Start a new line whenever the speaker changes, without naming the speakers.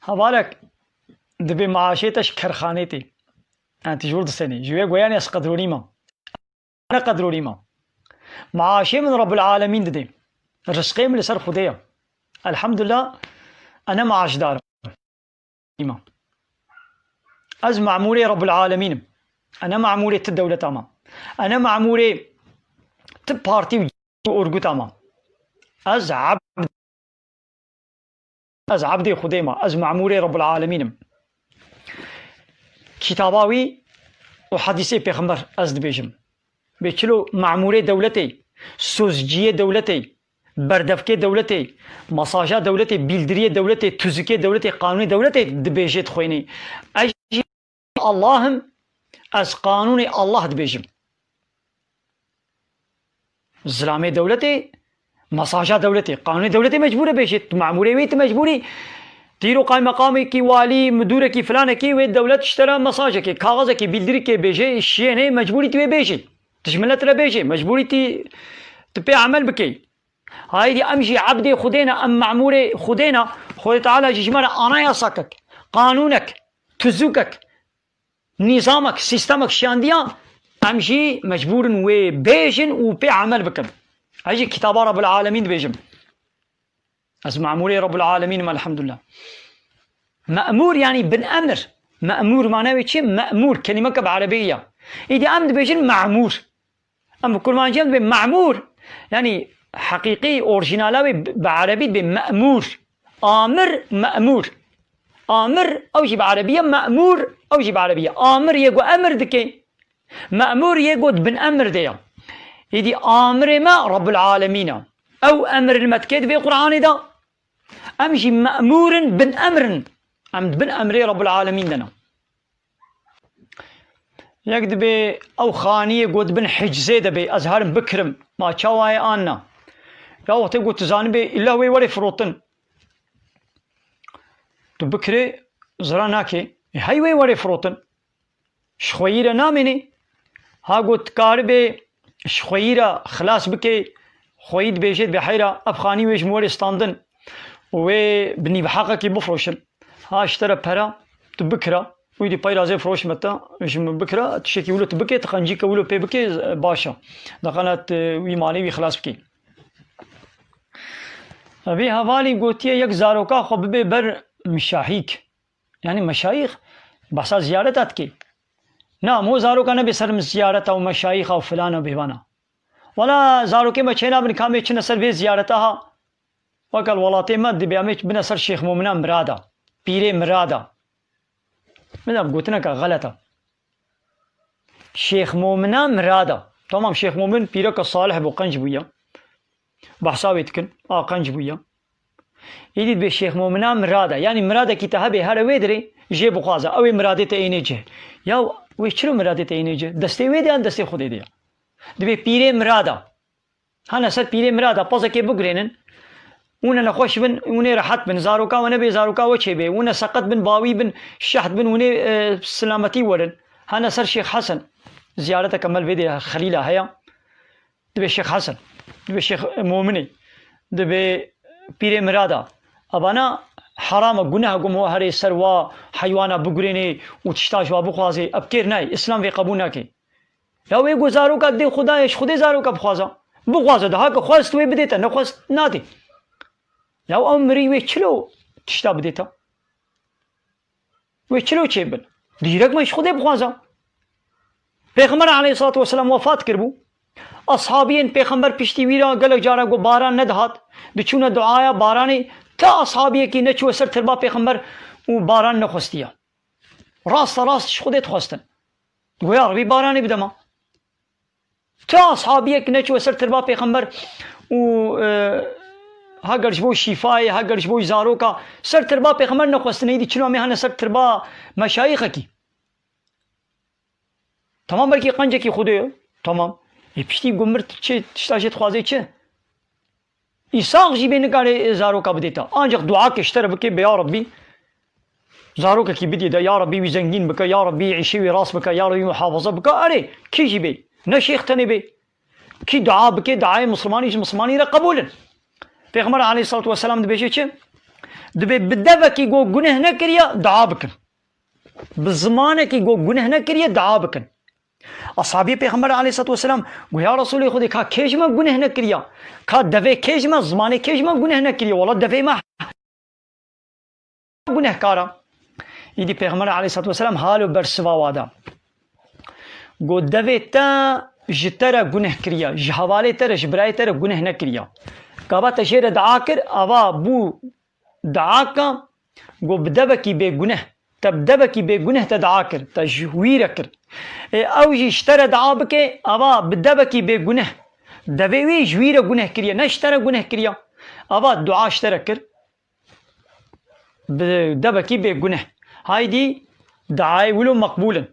هەواڵێک دەبێ معاشێتەش کەرخانێتی ئەتیژور دەسێنی ژوێ گویانی ئەس قەدرۆنیمە ئەە قەدرۆنیمە معاشێ من رب العالمین دەدەیم ڕزقێم لەسەر خودەیە الحەمدلله ئەنە معاشدارم ئەز مەعموورێ رب العالمینم ئەنە مەعموورێ ت دەولەتامە ئەنە مەعموورێ ت پارتی و ئورگوتامە ئەز عەبدێ خودەیمە ئەز مەعموورێ رب العالمینم کتاباوی و حەدیسێ پێغەمبەر ئەز دەبێژم بێچلو مەعموورێ دەولەتێ سۆزجیە دەولەتێ بەردەفکێ دەولەتێ مەساژا دەولەتێ بیلدریە دەولەتێ توزکێ دەولەتێ قانونی دەولەتێ دەبێژێت خوێنی ئەژی ئەڵڵاهم ئەز قانونی ئەڵڵاه دەبێژم زلامێ دەولەتێ مەساژا دەولەتێ قانونی دەولەتێ مەجبورە بێژێت مەعموورێ وێت مەجبوری تیرو قای مقامێکی والی مدورێکی فلانێکی وێ دەولەت شتەرە مەساژێکی کاغەزێکی بیلدریکێ بێژێ شوێنێ مەجبوری توێ بێژێت تشملترە بێژێ مەجبوری تپێ عمل بکەی هایدی ئەمژی عەبدێ خودێنە ئەم مەعموورێ خودێنە خۆی تەعالا ژمارە ئانای ساکەک قانونەک تزوکەک نیزامەک سیستەمەک شیاندیە ئەمژی مەجبورن وێ بێژن و پێ عمل بکەن هەژی کتابا رب العالمین بێژم ئەز مەعموورێ رب العالمینم الحەمدلله مەأمور يعني بن أمر مأمور معناه چی مأمور كلمة بعربية إذا أم دبيجن معمور أم كل ما جنب معمور يعني حقيقي أورجينالاوي بعربي بمأمور آمر مأمور آمر أو شي بعربية مأمور أو شي بعربية آمر يجو أمر دكي مأمور يجو بن أمر ديا إذا آمر ما رب العالمين أو أمر المتكيد في القرآن ده أمشي مأمور بن أمر أم بن أمر رب العالمين دنا يكذب أو خانية قد بن حجزة دبي أزهر بكرم ما شواي أنا يا وقت قلت تزانبي إلا وي وري فروتن تبكري زراناكي هاي وي وري فروتن شخويرة نامني ها قلت كاربي شخويرة خلاص بكي خويد بيجيت بحيرة أبخاني ويش موري ستاندن وبني بحقك بفروشن ها اشترى برا تبكرة ويدي بايرازي فروش متى مش بكرة تشكي ولو تبكي تخنجيك ولو بيبكي باشا دخلت وي مالي وي خلاص بكي أبي هوالي قوتيه يك زاروكا خب بر مشاهيك يعني مشايخ بس زيارتات كي نا مو زاروكا نبي سر زيارت أو مشايخ أو فلان أو بيوانا ولا زاروكي ما چنا بن كامي چنا سر بي زيارتها وقال ولاتي مد بيامي بن سر شيخ مومنا مرادا بيري مرادا من قلت لك غلطه شيخ مومنا مرادا تمام شيخ مومن بيرك الصالح بو قنج بويا بحسابي تكن قنج بويا يدي بشيخ مومنا مرادا يعني مرادا كتابه هر ويدري جي بخازا او مراده تينيجه يا ويشرو مراده تينيجه دستي ويدي ان دستي خودي دي دبي بيري مرادا هنا سر بيري مرادا بازكي بغرينن ونا نخوش بن ونا راحت بن زاروكا ونا بي زاروكا وچه بي ونا سقط بن باوي بن شحت بن ونا سلامتي ورن هنا سر شيخ حسن زيارته كمل فيديو خليله هيا دبي شيخ حسن دبي شيخ مؤمني دبي بيري مرادا ابانا حرام گناه گم هو هر سروا حيوانا بگريني وتشتاش وابخوازي ابكير ناي اسلام في قبول ناكي يا وي گزارو کا دي خدايش خودي زارو کا بخوازا بخوازا ده که خواست وي بديتا نخواست نادي يا عمري وي چلو تشتا بديتا وي چلو چه بن ديرك مش خودي بخوازا پیغمبر علیه الصلاة والسلام وفات کربو اصحابین پیغمبر پشتی ویرا گلک جارا گو باران ندهات بچونه دعایا بارانی تا اصحابیه کی نچو سر تربا پیغمبر و باران نخواستیا راست خودت خواستن گو یا ربی بارانی بدما تا اصحابیه کی نچو سر تربا پیغمبر و هاگرش بو شفای هاگرش بو زاروکا سر تربا پیغمبر نخواستن ایدی چنو میهن سر تربا مشایخ کی tamam belki kanca ki xudoyo tamam pişti gumur çe tiştajet xwaze çe İsa jibe nikare zaro ka bideta ancak dua keştere bike be ya Rabbi zaro ka ki bidida ya Rabbi zengin bike ya Rabbi işi ve ras bike ya Rabbi muhafaza bike are ki jibe ne şeyh tane be ki dua bike dua Müslümani ra kabulün Peygamber aleyhissalatu vesselam de beşe çe Dubai بدبكي جو جنه نكريا دعا بكن بالزمانك جو جنه نكريا دعا بكن اصحابي پیغمبر علیه الصلاه والسلام گو یا رسول خدا کا کیجما گناه نکریا کا دفه کیجما زمانه کیجما گناه نکریا والله دفه ما گناه کارا ایدی پیغمبر علیه الصلاه والسلام حالو برسوا وادا گو دفه تا جتره گناه کریا جحواله تر جبرای تر گناه نکریا کعبه تشیر دعا کر اوا بو دعا کا گو بدبکی بے گناه تبدبکی بے گناه تدعا کر تجویر کر او جی اشترى دعا بك ابا بدبكي بگناه دبوي جويره گناه كريا نشترى گناه كريا ابا دعاء اشترى كر بدبكي بگناه هاي دي دعاء ولو مقبولا